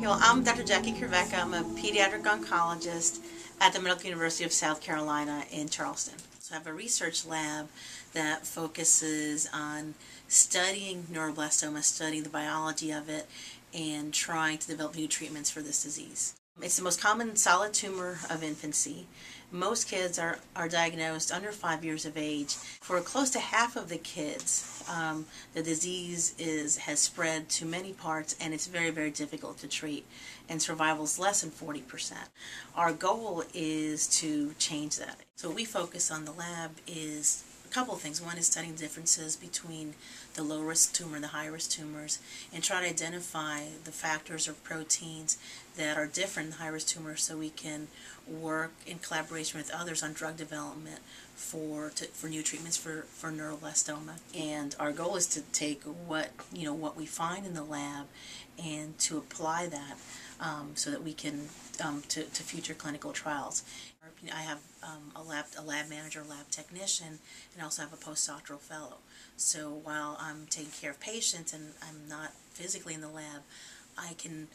Well, I'm Dr. Jackie Kraveka. I'm a pediatric oncologist at the Medical University of South Carolina in Charleston. So I have a research lab that focuses on studying neuroblastoma, studying the biology of it, and trying to develop new treatments for this disease. It's the most common solid tumor of infancy. Most kids are diagnosed under 5 years of age. For close to half of the kids, the disease has spread to many parts, and it's very, very difficult to treat, and survival is less than 40%. Our goal is to change that. So what we focus on the lab is a couple of things. One is studying differences between the low-risk tumor and the high-risk tumors, and try to identify the factors or proteins that are different in the high-risk tumors, so we can work in collaboration with others on drug development for new treatments for neuroblastoma. And our goal is to take what we find in the lab and to apply that so that we can to future clinical trials. I have a lab manager, lab technician, and also have a postdoctoral fellow. So while I'm taking care of patients and I'm not physically in the lab, I can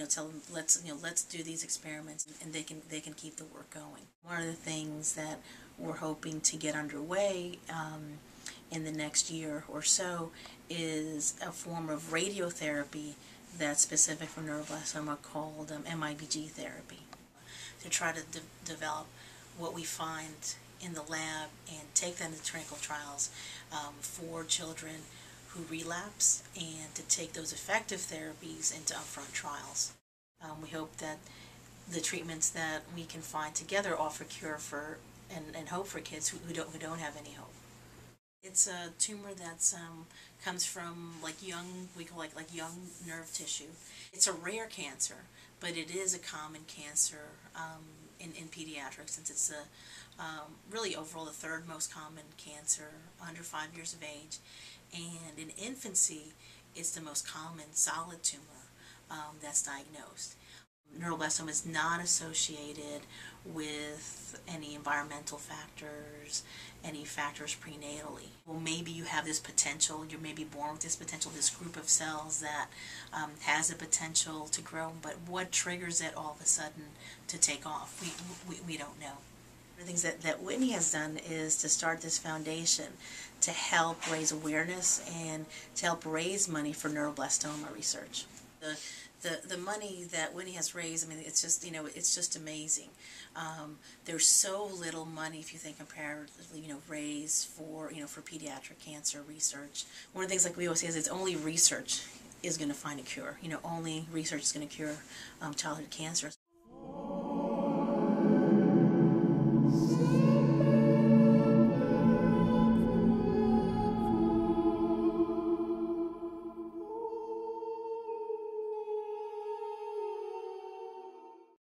tell them let's do these experiments, and they can keep the work going. One of the things that we're hoping to get underway in the next year or so is a form of radiotherapy that's specific for neuroblastoma called MIBG therapy, to try to develop what we find in the lab and take them to clinical trials for children who relapse, and to take those effective therapies into upfront trials. We hope that the treatments that we can find together offer cure for and hope for kids who don't have any hope. It's a tumor that's comes from we call it young nerve tissue. It's a rare cancer, but it is a common cancer in pediatrics, since it's really overall the third most common cancer under 5 years of age. And in infancy, it's the most common solid tumor that's diagnosed. Neuroblastoma is not associated with any environmental factors, any factors prenatally. Well, maybe you have this potential, you're maybe born with this potential, this group of cells that has the potential to grow, but what triggers it all of a sudden to take off? We don't know. One of the things that Whitney has done is to start this foundation to help raise awareness and to help raise money for neuroblastoma research. The money that Whitney has raised, it's just amazing. There's so little money, if you think comparatively, raised for pediatric cancer research. One of the things we always say is it's only research is going to find a cure. Only research is going to cure childhood cancer.